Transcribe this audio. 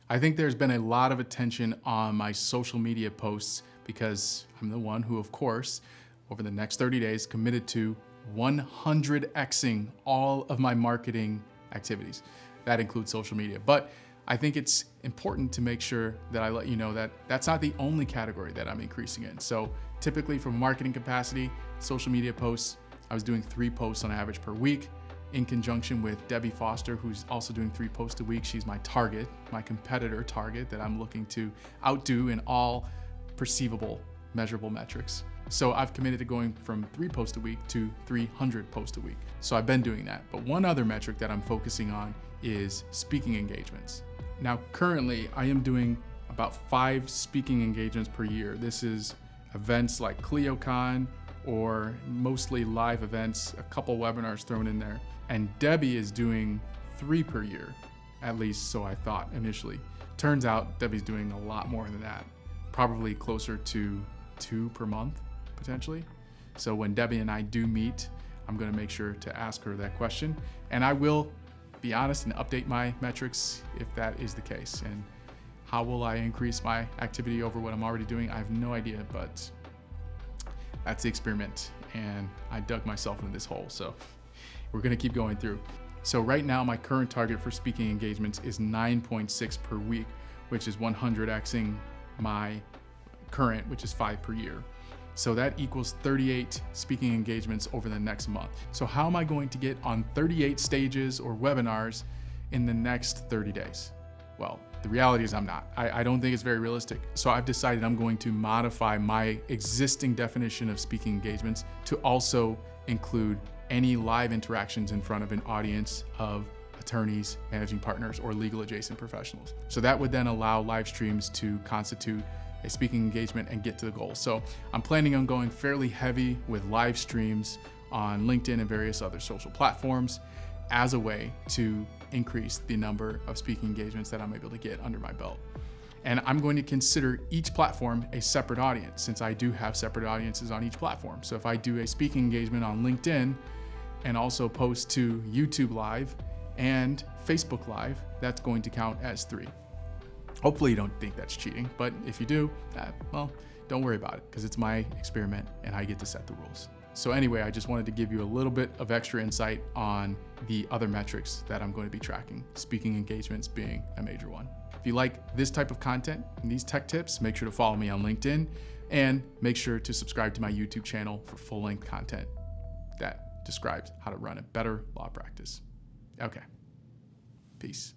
I think there's been a lot of attention on my social media posts because I'm the one who, of course, over the next 30 days committed to 100xing all of my marketing activities. That includes social media. But I think it's important to make sure that I let you know that that's not the only category that I'm increasing in. So typically from marketing capacity, social media posts, I was doing 3 posts on average per week in conjunction with Debbie Foster, who's also doing 3 posts a week. She's my target, my competitor target that I'm looking to outdo in all perceivable, measurable metrics. So I've committed to going from 3 posts a week to 300 posts a week. So I've been doing that. But one other metric that I'm focusing on is speaking engagements. Now, currently I am doing about 5 speaking engagements per year. This is events like ClioCon or mostly live events, a couple webinars thrown in there. And Debbie is doing 3 per year, at least so I thought initially. Turns out Debbie's doing a lot more than that, probably closer to 2 per month, potentially. So when Debbie and I do meet, I'm gonna make sure to ask her that question. And I will be honest and update my metrics if that is the case. And how will I increase my activity over what I'm already doing? I have no idea, but that's the experiment. And I dug myself into this hole, so we're gonna keep going through. So right now, my current target for speaking engagements is 9.6 per week, which is 100xing my current, which is 5 per year. So that equals 38 speaking engagements over the next month. So how am I going to get on 38 stages or webinars in the next 30 days? Well, the reality is I'm not. I don't think it's very realistic. So I've decided I'm going to modify my existing definition of speaking engagements to also include any live interactions in front of an audience of attorneys, managing partners, or legal adjacent professionals. So that would then allow live streams to constitute a speaking engagement and get to the goal. So I'm planning on going fairly heavy with live streams on LinkedIn and various other social platforms as a way to increase the number of speaking engagements that I'm able to get under my belt. And I'm going to consider each platform a separate audience, since I do have separate audiences on each platform. So if I do a speaking engagement on LinkedIn and also post to YouTube Live and Facebook Live, that's going to count as 3. Hopefully you don't think that's cheating, but if you do, well, don't worry about it because it's my experiment and I get to set the rules. So anyway, I just wanted to give you a little bit of extra insight on the other metrics that I'm going to be tracking, speaking engagements being a major one. If you like this type of content and these tech tips, make sure to follow me on LinkedIn and make sure to subscribe to my YouTube channel for full-length content that describes how to run a better law practice. Okay, peace.